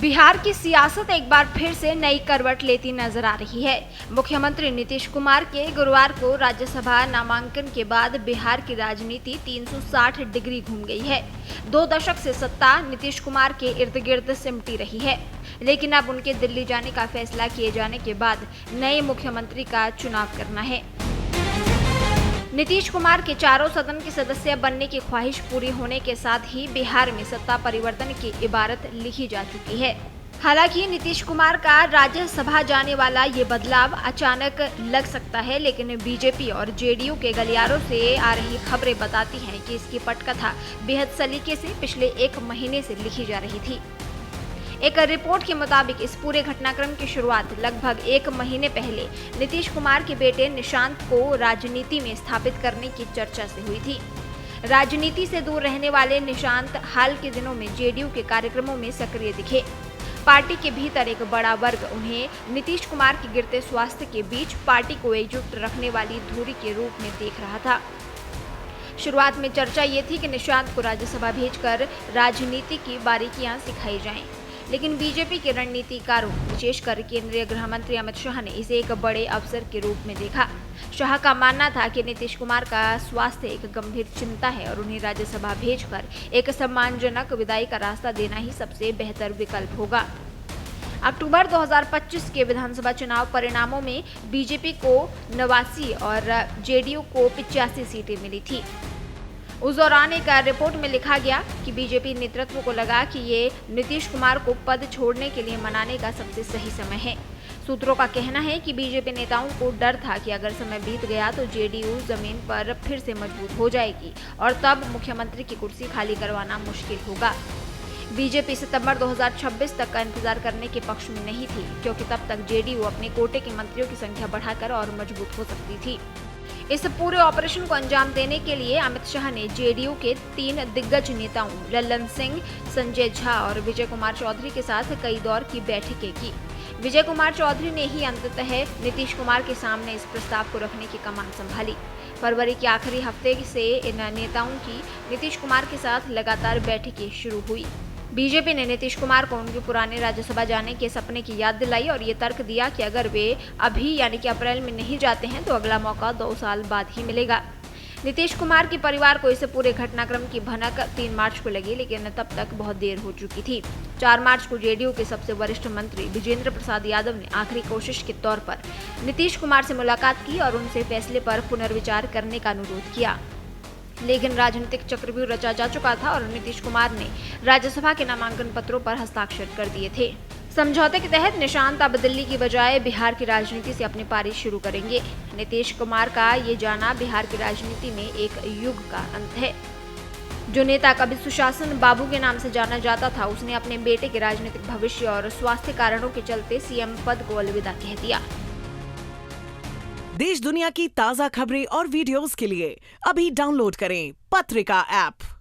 बिहार की सियासत एक बार फिर से नई करवट लेती नजर आ रही है। मुख्यमंत्री नीतीश कुमार के गुरुवार को राज्यसभा नामांकन के बाद बिहार की राजनीति 360 डिग्री घूम गई है। 2 दशक से सत्ता नीतीश कुमार के इर्द गिर्द सिमटी रही है, लेकिन अब उनके दिल्ली जाने का फैसला किए जाने के बाद नए मुख्यमंत्री का चुनाव करना है। नीतीश कुमार के चारों सदन के सदस्य बनने की ख्वाहिश पूरी होने के साथ ही बिहार में सत्ता परिवर्तन की इबारत लिखी जा चुकी है। हालांकि नीतीश कुमार का राज्यसभा जाने वाला ये बदलाव अचानक लग सकता है, लेकिन बीजेपी और जेडीयू के गलियारों से आ रही खबरें बताती हैं कि इसकी पटकथा बेहद सलीके से पिछले 1 महीने से लिखी जा रही थी। एक रिपोर्ट के मुताबिक इस पूरे घटनाक्रम की शुरुआत लगभग 1 महीने पहले नीतीश कुमार के बेटे निशांत को राजनीति में स्थापित करने की चर्चा से हुई थी। राजनीति से दूर रहने वाले निशांत हाल के दिनों में जेडीयू के कार्यक्रमों में सक्रिय दिखे। पार्टी के भीतर एक बड़ा वर्ग उन्हें नीतीश कुमार के गिरते स्वास्थ्य के बीच पार्टी को एकजुट रखने वाली धुरी के रूप में देख रहा था। शुरुआत में चर्चा ये थी कि निशांत को राज्यसभा भेजकर राजनीति की बारीकियां सिखाई जाएं, लेकिन बीजेपी के रणनीतिकारों, विशेषकर केंद्रीय गृह मंत्री अमित शाह ने इसे एक बड़े अवसर के रूप में देखा। शाह का मानना था कि नीतीश कुमार का स्वास्थ्य एक गंभीर चिंता है और उन्हें राज्यसभा भेजकर एक सम्मानजनक विदाई का रास्ता देना ही सबसे बेहतर विकल्प होगा। अक्टूबर 2025 के विधानसभा चुनाव परिणामों में बीजेपी को 89 और जेडीयू को 85 सीटें मिली थी। उस दौरान एक रिपोर्ट में लिखा गया कि बीजेपी नेतृत्व को लगा कि ये नीतीश कुमार को पद छोड़ने के लिए मनाने का सबसे सही समय है। सूत्रों का कहना है कि बीजेपी नेताओं को डर था कि अगर समय बीत गया तो जेडीयू जमीन पर फिर से मजबूत हो जाएगी और तब मुख्यमंत्री की कुर्सी खाली करवाना मुश्किल होगा। बीजेपी सितंबर 2026 तक का इंतजार करने के पक्ष में नहीं थी, क्योंकि तब तक जेडीयू अपने कोटे के मंत्रियों की संख्या बढ़ाकर और मजबूत हो सकती थी। इस पूरे ऑपरेशन को अंजाम देने के लिए अमित शाह ने जेडीयू के 3 दिग्गज नेताओं लल्लन सिंह, संजय झा और विजय कुमार चौधरी के साथ कई दौर की बैठकें की। विजय कुमार चौधरी ने ही अंततः नीतीश कुमार के सामने इस प्रस्ताव को रखने की कमान संभाली। फरवरी के आखिरी हफ्ते से इन नेताओं की नीतीश कुमार के साथ लगातार बैठकें शुरू हुई। बीजेपी ने नीतीश कुमार को उनके पुराने राज्यसभा जाने के सपने की याद दिलाई और ये तर्क दिया कि अगर वे अभी यानी कि अप्रैल में नहीं जाते हैं तो अगला मौका 2 साल बाद ही मिलेगा। नीतीश कुमार के परिवार को इस पूरे घटनाक्रम की भनक 3 मार्च को लगी, लेकिन तब तक बहुत देर हो चुकी थी। 4 मार्च को जेडीयू के सबसे वरिष्ठ मंत्री विजेंद्र प्रसाद यादव ने आखिरी कोशिश के तौर पर नीतीश कुमार से मुलाकात की और उनसे फैसले पर पुनर्विचार करने का अनुरोध किया, लेकिन राजनीतिक चक्रव्यूह रचा जा चुका था और नीतीश कुमार ने राज्यसभा के नामांकन पत्रों पर हस्ताक्षर कर दिए थे। समझौते के तहत निशांत अब दिल्ली की बजाय बिहार की राजनीति से अपनी पारी शुरू करेंगे। नीतीश कुमार का ये जाना बिहार की राजनीति में एक युग का अंत है। जो नेता कभी सुशासन बाबू के नाम से जाना जाता था, उसने अपने बेटे के राजनीतिक भविष्य और स्वास्थ्य कारणों के चलते सीएम पद को अलविदा कह दिया। देश दुनिया की ताज़ा खबरें और वीडियोस के लिए अभी डाउनलोड करें पत्रिका ऐप।